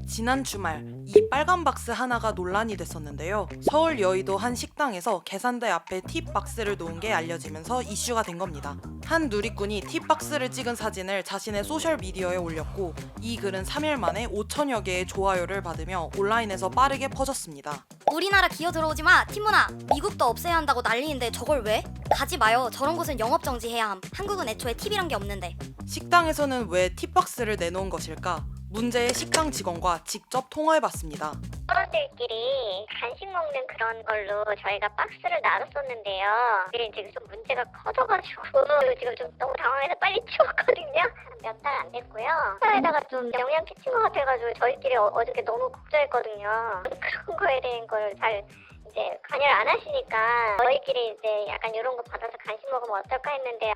지난 주말 이 빨간 박스 하나가 논란이 됐었는데요. 서울 여의도 한 식당에서 계산대 앞에 팁 박스를 놓은 게 알려지면서 이슈가 된 겁니다. 한 누리꾼이 팁 박스를 찍은 사진을 자신의 소셜미디어에 올렸고 이 글은 3일 만에 5천여 개의 좋아요를 받으며 온라인에서 빠르게 퍼졌습니다. 우리나라 기어 들어오지 마. 팁 문화. 미국도 없애야 한다고 난리인데 저걸 왜? 가지 마요. 저런 곳은 영업 정지해야 함. 한국은 애초에 팁이란 게 없는데. 식당에서는 왜 팁박스를 내놓은 것일까? 문제의 식당 직원과 직접 통화해봤습니다. 서로들끼리 간식 먹는 그런 걸로 저희가 박스를 나눴었는데요. 이게 이제 계속 문제가 커져가지고 지금 좀 너무 당황해서 빨리 치웠거든요. 몇 달 안 됐고요. 식사에다가 좀 영양 끼친 것 같아가지고 저희끼리 어저께 너무 걱정했거든요. 그런 거에 대한 걸 잘 이제 관여를 안 하시니까 저희끼리 이제 약간 이런 거 받아서 간식 먹으면 어떨까 했는데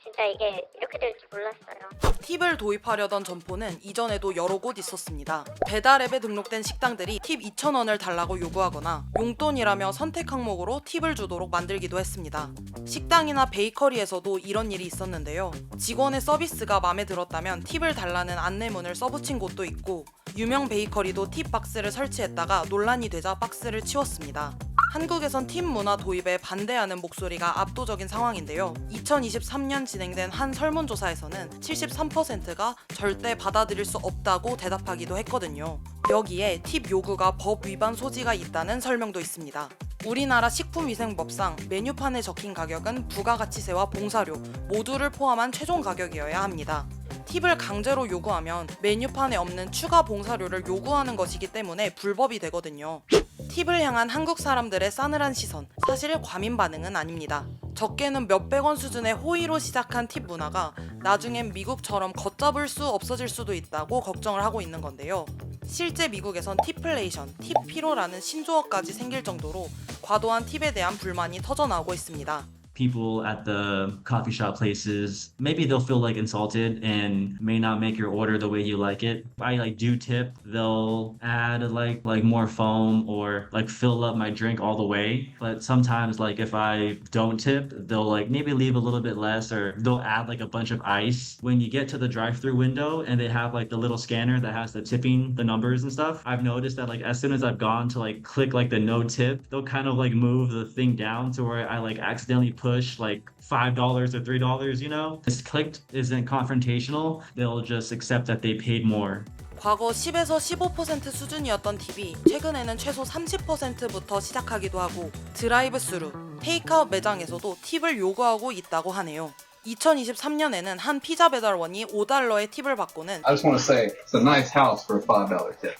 진짜 이게 이렇게 될 줄 몰랐어요. 팁을 도입하려던 점포는 이전에도 여러 곳 있었습니다. 배달앱에 등록된 식당들이 팁 2,000원을 달라고 요구하거나 용돈이라며 선택 항목으로 팁을 주도록 만들기도 했습니다. 식당이나 베이커리에서도 이런 일이 있었는데요. 직원의 서비스가 마음에 들었다면 팁을 달라는 안내문을 써붙인 곳도 있고 유명 베이커리도 팁 박스를 설치했다가 논란이 되자 박스를 치웠습니다. 한국에선 팁 문화 도입에 반대하는 목소리가 압도적인 상황인데요. 2023년 진행된 한 설문조사에서는 73%가 절대 받아들일 수 없다고 대답하기도 했거든요. 여기에 팁 요구가 법 위반 소지가 있다는 설명도 있습니다. 우리나라 식품위생법상 메뉴판에 적힌 가격은 부가가치세와 봉사료 모두를 포함한 최종 가격이어야 합니다. 팁을 강제로 요구하면 메뉴판에 없는 추가 봉사료를 요구하는 것이기 때문에 불법이 되거든요. 팁을 향한 한국 사람들의 싸늘한 시선, 사실 과민 반응은 아닙니다. 적게는 몇백 원 수준의 호의로 시작한 팁 문화가 나중엔 미국처럼 걷잡을 수 없어질 수도 있다고 걱정을 하고 있는 건데요. 실제 미국에선 팁플레이션, 팁 피로라는 신조어까지 생길 정도로 과도한 팁에 대한 불만이 터져나오고 있습니다. People at the coffee shop places, maybe they'll feel like insulted and may not make your order the way you like it. If I do tip, they'll add like more foam or fill up my drink all the way. But sometimes if I don't tip, they'll maybe leave a little bit less or they'll add a bunch of ice. When you get to the drive-through window and they have the little scanner that has the numbers and stuff, I've noticed that as soon as I've gone to click the no tip, they'll kind of move the thing down to where I accidentally push $5 or $3, you know? This clicked isn't confrontational. They'll just accept that they paid more. 과거 10에서 15% 수준이었던 팁이 최근에는 최소 30%부터 시작하기도 하고 드라이브 스루, 테이크아웃 매장에서도 팁을 요구하고 있다고 하네요. 2023년에는 한 피자 배달원이 $5의 팁을 받고는 I just want to say it's a nice house for a $5 tip.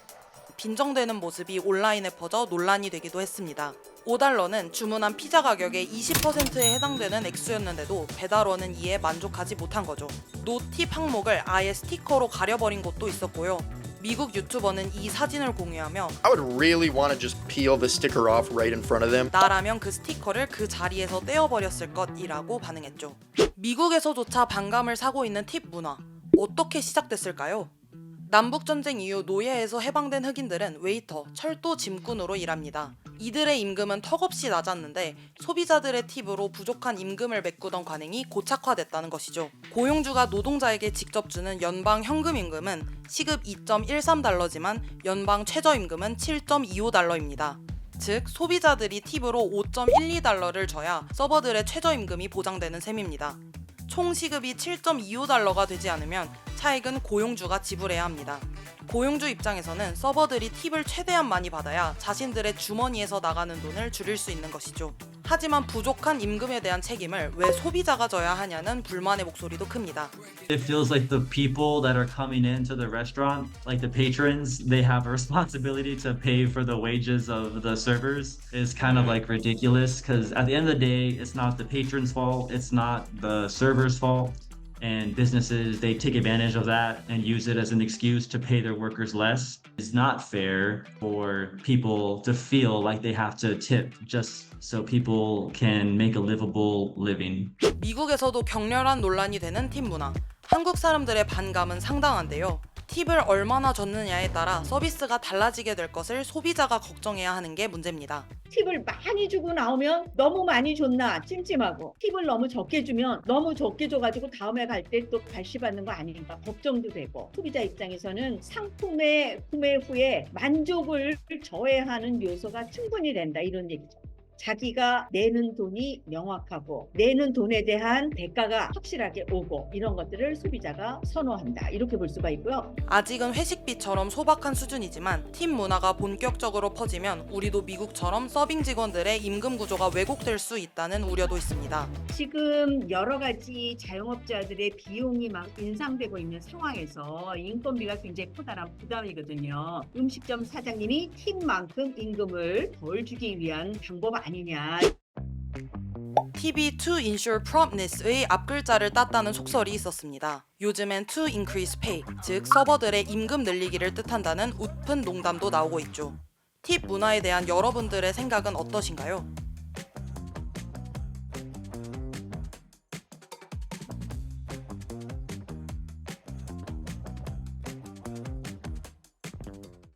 빈정되는 모습이 온라인에 퍼져 논란이 되기도 했습니다. $5는 주문한 피자 가격의 20%에 해당되는 액수였는데도 배달원은 이에 만족하지 못한 거죠. 노 팁 항목을 아예 스티커로 가려버린 곳도 있었고요. 미국 유튜버는 이 사진을 공유하며 I would really want to just peel the sticker off right in front of them. 나라면 그 스티커를 그 자리에서 떼어버렸을 것이라고 반응했죠. 미국에서조차 반감을 사고 있는 팁 문화. 어떻게 시작됐을까요? 남북전쟁 이후 노예에서 해방된 흑인들은 웨이터, 철도 짐꾼으로 일합니다. 이들의 임금은 턱없이 낮았는데 소비자들의 팁으로 부족한 임금을 메꾸던 관행이 고착화됐다는 것이죠. 고용주가 노동자에게 직접 주는 연방 현금 임금은 시급 $2.13지만 연방 최저임금은 $7.25입니다. 즉 소비자들이 팁으로 $5.12를 줘야 서버들의 최저임금이 보장되는 셈입니다. 총 시급이 $7.25가 되지 않으면 차액은 고용주가 지불해야 합니다. 고용주 입장에서는 서버들이 팁을 최대한 많이 받아야 자신들의 주머니에서 나가는 돈을 줄일 수 있는 것이죠. 하지만 부족한 임금에 대한 책임을 왜 소비자가 져야 하냐는 불만의 목소리도 큽니다. It feels like the people that are coming into the restaurant, the patrons, they have a responsibility to pay for the wages of the servers. It's kind of ridiculous because at the end of the day, it's not the patron's fault, it's not the server's fault. And businesses, they take advantage of that and use it as an excuse to pay their workers less. It's not fair for people to feel like they have to tip just so people can make a livable living. 미국에서도 격렬한 논란이 되는 팁 문화. 한국 사람들의 반감은 상당한데요. 팁을 얼마나 줬느냐에 따라 서비스가 달라지게 될 것을 소비자가 걱정해야 하는 게 문제입니다. 팁을 많이 주고 나오면 너무 많이 줬나 찜찜하고, 팁을 너무 적게 주면 너무 적게 줘가지고 다음에 갈 때 또 발시받는 거 아닌가 걱정도 되고, 소비자 입장에서는 상품의 구매 후에 만족을 저해하는 요소가 충분히 된다, 이런 얘기죠. 자기가 내는 돈이 명확하고 내는 돈에 대한 대가가 확실하게 오고, 이런 것들을 소비자가 선호한다, 이렇게 볼 수가 있고요. 아직은 회식비처럼 소박한 수준이지만 팁 문화가 본격적으로 퍼지면 우리도 미국처럼 서빙 직원들의 임금 구조가 왜곡될 수 있다는 우려도 있습니다. 지금 여러 가지 자영업자들의 비용이 막 인상되고 있는 상황에서 인건비가 굉장히 커다란 부담이거든요. 음식점 사장님이 팁만큼 임금을 덜 주기 위한 방법 아니냐. 팁이 to ensure promptness의 앞글자를 땄다는 속설이 있었습니다. 요즘엔 to increase pay, 즉 서버들의 임금 늘리기를 뜻한다는 웃픈 농담도 나오고 있죠. 팁 문화에 대한 여러분들의 생각은 어떠신가요?